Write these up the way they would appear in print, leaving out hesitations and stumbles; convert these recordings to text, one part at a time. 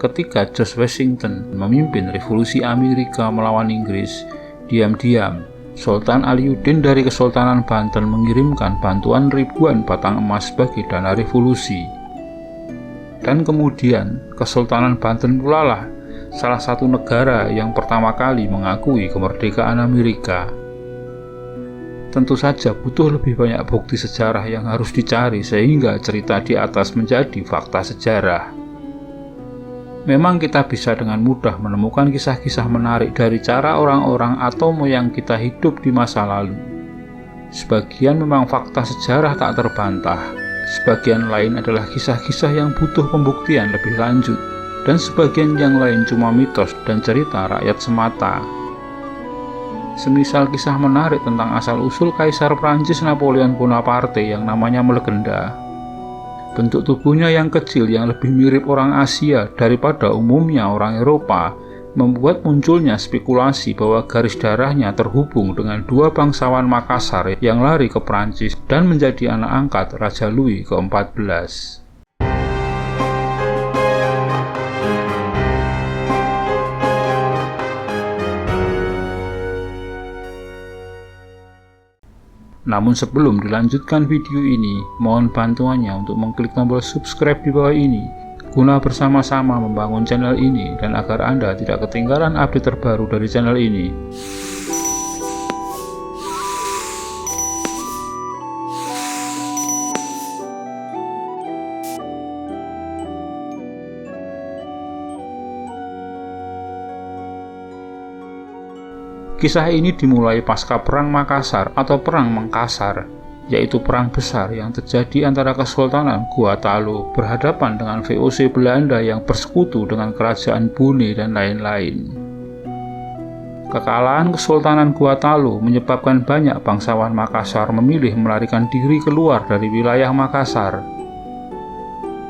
Ketika George Washington memimpin revolusi Amerika melawan Inggris, diam-diam Sultan Aliuddin dari Kesultanan Banten mengirimkan bantuan ribuan batang emas sebagai dana revolusi. Dan kemudian Kesultanan Banten pula lah salah satu negara yang pertama kali mengakui kemerdekaan Amerika. Tentu saja butuh lebih banyak bukti sejarah yang harus dicari sehingga cerita di atas menjadi fakta sejarah. Memang kita bisa dengan mudah menemukan kisah-kisah menarik dari cara orang-orang atau moyang kita hidup di masa lalu. Sebagian memang fakta sejarah tak terbantah, sebagian lain adalah kisah-kisah yang butuh pembuktian lebih lanjut, dan sebagian yang lain cuma mitos dan cerita rakyat semata. Semisal kisah menarik tentang asal-usul Kaisar Prancis Napoleon Bonaparte yang namanya melegenda. Bentuk tubuhnya yang kecil yang lebih mirip orang Asia daripada umumnya orang Eropa membuat munculnya spekulasi bahwa garis darahnya terhubung dengan dua bangsawan Makassar yang lari ke Prancis dan menjadi anak angkat Raja Louis ke-14. Namun sebelum dilanjutkan video ini, mohon bantuannya untuk mengklik tombol subscribe di bawah ini, guna bersama-sama membangun channel ini dan agar Anda tidak ketinggalan update terbaru dari channel ini. Kisah ini dimulai pasca Perang Makassar atau Perang Mengkasar, yaitu perang besar yang terjadi antara Kesultanan Guatalo berhadapan dengan VOC Belanda yang bersekutu dengan Kerajaan Bone dan lain-lain. Kekalahan Kesultanan Guatalo menyebabkan banyak bangsawan Makassar memilih melarikan diri keluar dari wilayah Makassar.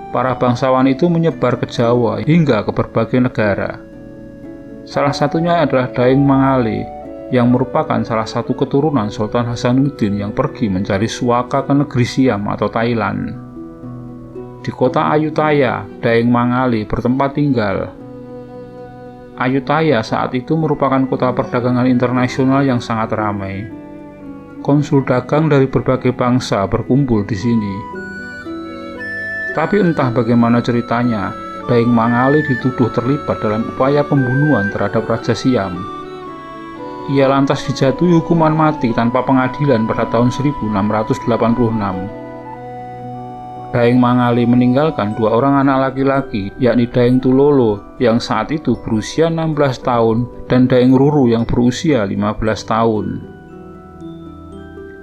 Para bangsawan itu menyebar ke Jawa hingga ke berbagai negara. Salah satunya adalah Daeng Mangale, yang merupakan salah satu keturunan Sultan Hasanuddin yang pergi mencari suaka ke negeri Siam atau Thailand. Di kota Ayutthaya, Daeng Mangale bertempat tinggal. Ayutthaya saat itu merupakan kota perdagangan internasional yang sangat ramai. Konsul dagang dari berbagai bangsa berkumpul di sini. Tapi entah bagaimana ceritanya, Daeng Mangale dituduh terlibat dalam upaya pembunuhan terhadap Raja Siam. Ia lantas dijatuhi hukuman mati tanpa pengadilan pada tahun 1686. Daeng Mangale meninggalkan dua orang anak laki-laki, yakni Daeng Tulolo yang saat itu berusia 16 tahun dan Daeng Ruru yang berusia 15 tahun.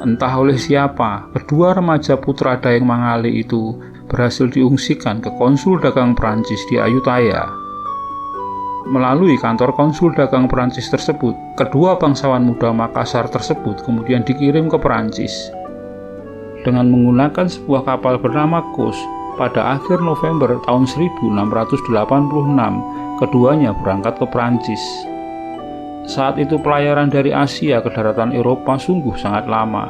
Entah oleh siapa, kedua remaja putra Daeng Mangale itu berhasil diungsikan ke konsul dagang Prancis di Ayutthaya. Melalui kantor konsul dagang Prancis tersebut, kedua bangsawan muda Makassar tersebut kemudian dikirim ke Prancis. Dengan menggunakan sebuah kapal bernama Kos, pada akhir November tahun 1686, keduanya berangkat ke Prancis. Saat itu pelayaran dari Asia ke daratan Eropa sungguh sangat lama.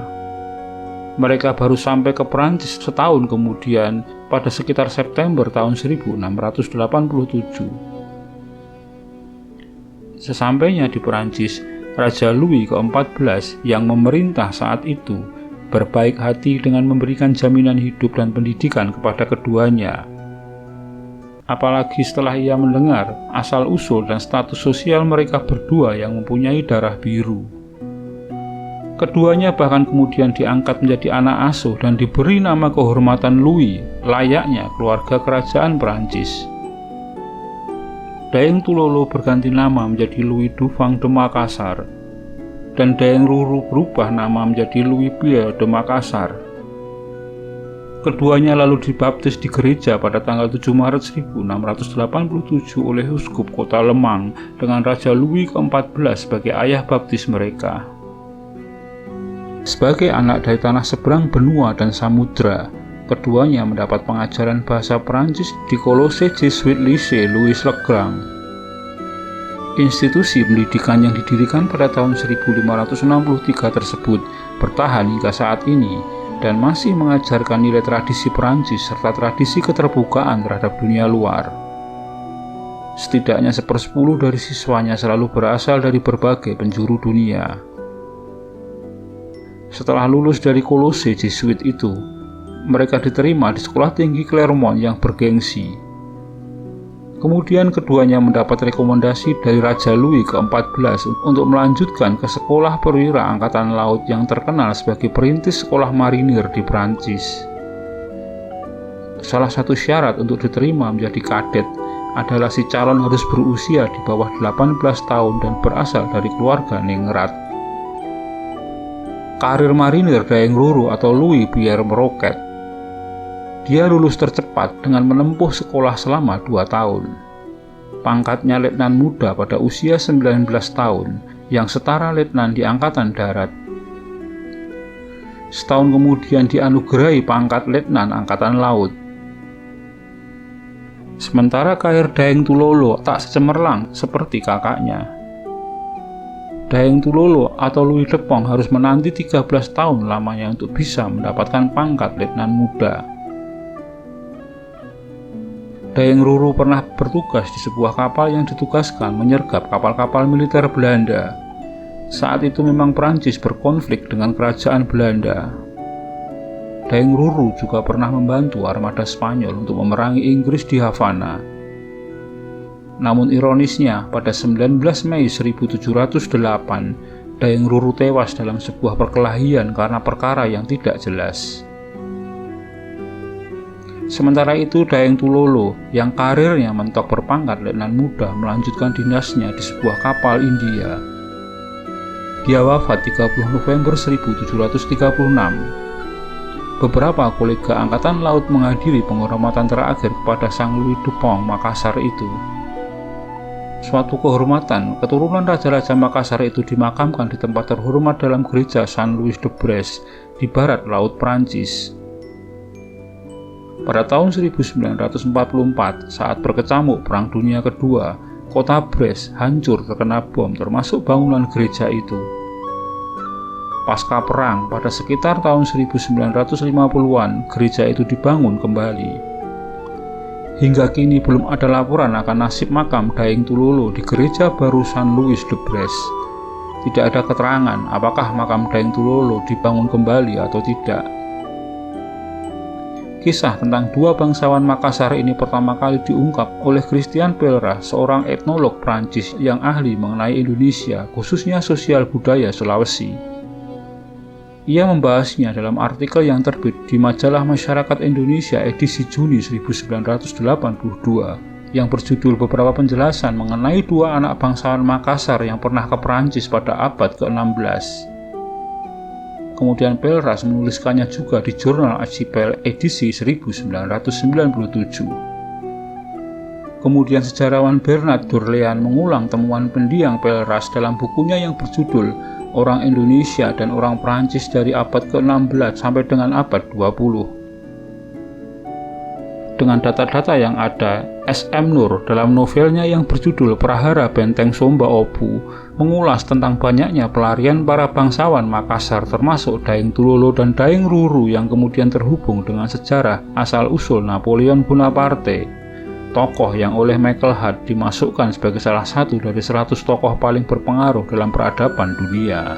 Mereka baru sampai ke Prancis setahun kemudian pada sekitar September tahun 1687. Sesampainya di Perancis, Raja Louis ke-14 yang memerintah saat itu berbaik hati dengan memberikan jaminan hidup dan pendidikan kepada keduanya. Apalagi setelah ia mendengar asal-usul dan status sosial mereka berdua yang mempunyai darah biru. Keduanya bahkan kemudian diangkat menjadi anak asuh dan diberi nama kehormatan Louis, layaknya keluarga kerajaan Perancis. Daeng Tulolo berganti nama menjadi Louis Dufang de Makassar, dan Daeng Ruru berubah nama menjadi Louis Pierre de Makassar. Keduanya lalu dibaptis di gereja pada tanggal 7 Maret 1687 oleh Uskup Kota Lemang dengan Raja Louis ke-14 sebagai ayah baptis mereka. Sebagai anak dari tanah seberang benua dan samudra, keduanya mendapat pengajaran bahasa Perancis di Collège Jesuit Lycée Louis le Grand. Institusi pendidikan yang didirikan pada tahun 1563 tersebut bertahan hingga saat ini dan masih mengajarkan nilai tradisi Perancis serta tradisi keterbukaan terhadap dunia luar. Setidaknya 1/10 dari siswanya selalu berasal dari berbagai penjuru dunia. Setelah lulus dari kolose Jesuit itu, mereka diterima di sekolah tinggi Clermont yang bergengsi. Kemudian keduanya mendapat rekomendasi dari Raja Louis ke-14 untuk melanjutkan ke sekolah perwira angkatan laut yang terkenal sebagai perintis sekolah marinir di Prancis. Salah satu syarat untuk diterima menjadi kadet adalah si calon harus berusia di bawah 18 tahun dan berasal dari keluarga ningrat. Karir marinir Daeng Ruru atau Louis Pierre meroket. Dia lulus tercepat dengan menempuh sekolah selama 2 tahun. Pangkatnya letnan muda pada usia 19 tahun, yang setara letnan di Angkatan Darat. Setahun kemudian dianugerahi pangkat letnan Angkatan Laut. Sementara karir Daeng Tulolo tak secemerlang seperti kakaknya. Daeng Tulolo atau Louis Depong harus menanti 13 tahun lamanya untuk bisa mendapatkan pangkat letnan muda. Daeng Ruru pernah bertugas di sebuah kapal yang ditugaskan menyergap kapal-kapal militer Belanda. Saat itu memang Prancis berkonflik dengan kerajaan Belanda. Daeng Ruru juga pernah membantu armada Spanyol untuk memerangi Inggris di Havana. Namun ironisnya, pada 19 Mei 1708, Daeng Ruru tewas dalam sebuah perkelahian karena perkara yang tidak jelas. Sementara itu Daeng Tulolo yang karirnya mentok berpangkat letnan muda melanjutkan dinasnya di sebuah kapal India. Dia wafat 30 November 1736. Beberapa kolega angkatan laut menghadiri penghormatan terakhir kepada Sang Louis Dupont Makassar itu. Suatu kehormatan, keturunan Raja-Raja Makassar itu dimakamkan di tempat terhormat dalam gereja Saint Louis de Brest di barat laut Prancis. Pada tahun 1944, saat berkecamuk Perang Dunia Kedua, kota Brest hancur terkena bom termasuk bangunan gereja itu. Pasca perang, pada sekitar tahun 1950-an, gereja itu dibangun kembali. Hingga kini belum ada laporan akan nasib makam Daeng Tulolo di gereja baru Saint Louis de Brest. Tidak ada keterangan apakah makam Daeng Tulolo dibangun kembali atau tidak. Kisah tentang dua bangsawan Makassar ini pertama kali diungkap oleh Christian Pelleras, seorang etnolog Prancis yang ahli mengenai Indonesia, khususnya sosial budaya Sulawesi. Ia membahasnya dalam artikel yang terbit di Majalah Masyarakat Indonesia edisi Juni 1982 yang berjudul Beberapa Penjelasan mengenai dua anak bangsawan Makassar yang pernah ke Prancis pada abad ke-16. Kemudian Pelleras menuliskannya juga di Jurnal Archipel edisi 1997. Kemudian sejarawan Bernard Dorlean mengulang temuan pendiang Pelleras dalam bukunya yang berjudul Orang Indonesia dan Orang Prancis dari abad ke-16 sampai dengan abad 20. Dengan data-data yang ada, S.M. Nur dalam novelnya yang berjudul Prahara Benteng Somba Opu mengulas tentang banyaknya pelarian para bangsawan Makassar termasuk Daeng Tulolo dan Daeng Ruru yang kemudian terhubung dengan sejarah asal-usul Napoleon Bonaparte, tokoh yang oleh Michael Hart dimasukkan sebagai salah satu dari 100 tokoh paling berpengaruh dalam peradaban dunia.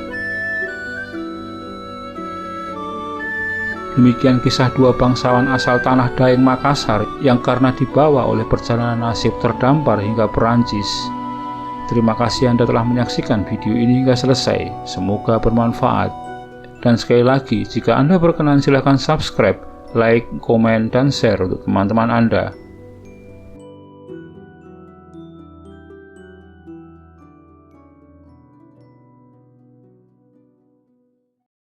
Demikian kisah dua bangsawan asal tanah Daeng Makassar yang karena dibawa oleh perjalanan nasib terdampar hingga Perancis. Terima kasih Anda telah menyaksikan video ini hingga selesai. Semoga bermanfaat. Dan sekali lagi, jika Anda berkenan silakan subscribe, like, komen, dan share untuk teman-teman Anda.